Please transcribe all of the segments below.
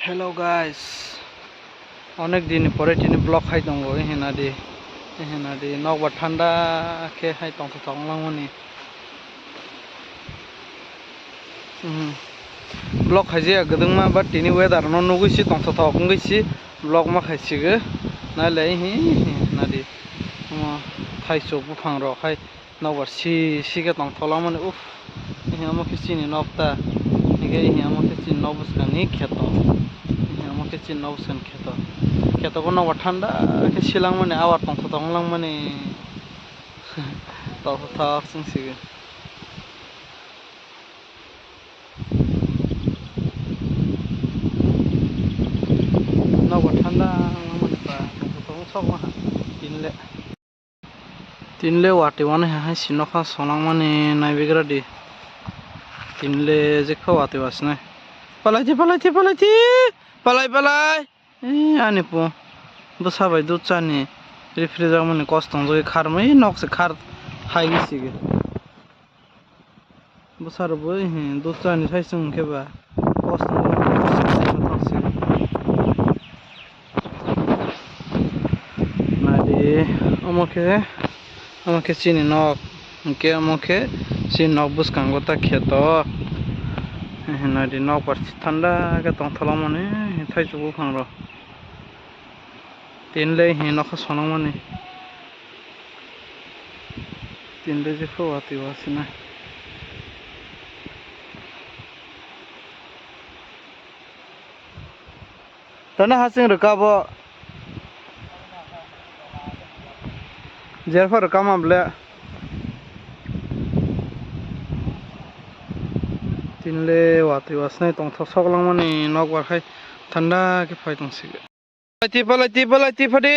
Hello guys, অনেক দিন পরে টিনি ব্লগ খাই দङ হেনাদি নকবা ঠান্ডা কে খাই তংলাংমানি ब्लग खाइजे गदोंमा बा टिनि वेदार न नुगैसि तंथावगैसि ब्लग मा खाइसिगो नालाय नादि थाइसो बुफां र खाय नगर सिगे तंथलांमानि उफ हिया किसिनि नबता निगे हिया किसिनि नबसकानि खेत हिया किसिनि नबसकानि खेतको नगर ठंडा के सिलांमानि आवार तंथावलांमानि तंथावसिंसिगो नगर ठंडा लांमानिफ्रा तंथावं सबमा तिनले वाटिवानो हाय सिनखा सलांमानि नायबिग्रादि तिनले जेखा वाटिवासने पलायथि पलाय आनि पु बसाबाय दुचानि रिफ्रिजार माने कस्तं जगे खारमै नकसे खार हायगिसिगे बसारबो दुचानि साइसं खेबा कस्तं नादि अमके चिनि नक के अमके चिनि नक बुसकांगता खेत नादि नक पारसि ठंडा के तंथलांमानि थाइजौ बुफां र तिनले नखा सनांमानि तिनले जेखौ वाटिवासिना तने हासिं रकाबो जेरफोर कामाबले तिनले वाटिवासने तंथाव सकलांमानि नक बारखाय ठंडा के फायदंसिगे पलायथि फदे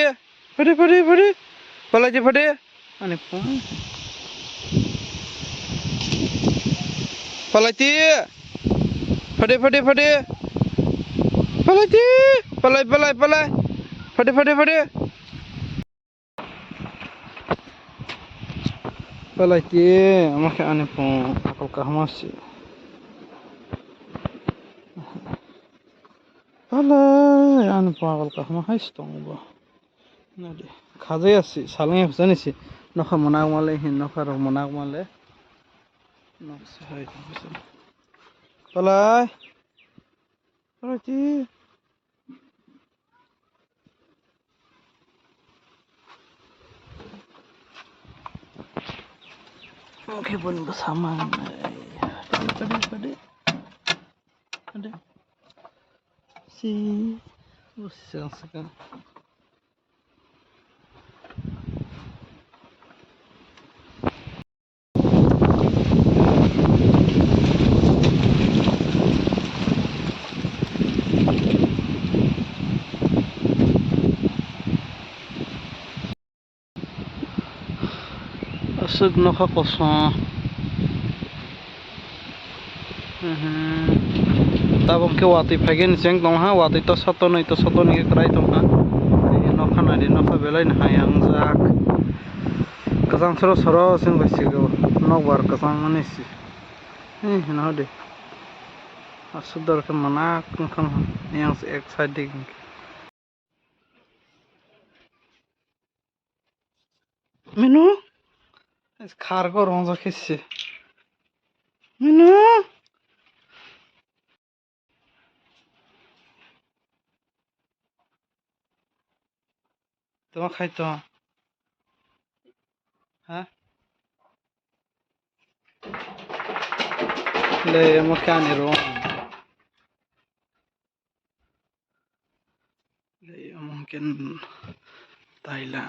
पलायथि फदे आनि पु पलायथि फदे पलायथि पलाय फदे पलायथि अमके आनि पु आकल कहमासि पलाय आनि पु आकल कहमा हाइस दङबो नादि खाजायासि सालांया जानिसि नखा मनागमाले नखा र मनागमाले नखसे हाय पलायथि ओके बन bersama pada si sekarang asuk nokha kosong tabong ke wati phagen jeng dong ha wati to sotoni ke krai dong ha nokha nadi nokha belai na hayang jak kazang soro sing basigo nokbar kazang manisi na de asuk dor ke manak nokhan yang exciting menu खारको रंज खेसि मिनु तुम खाइ तो हाँ ले मकाने रो ले ममकिन ताइला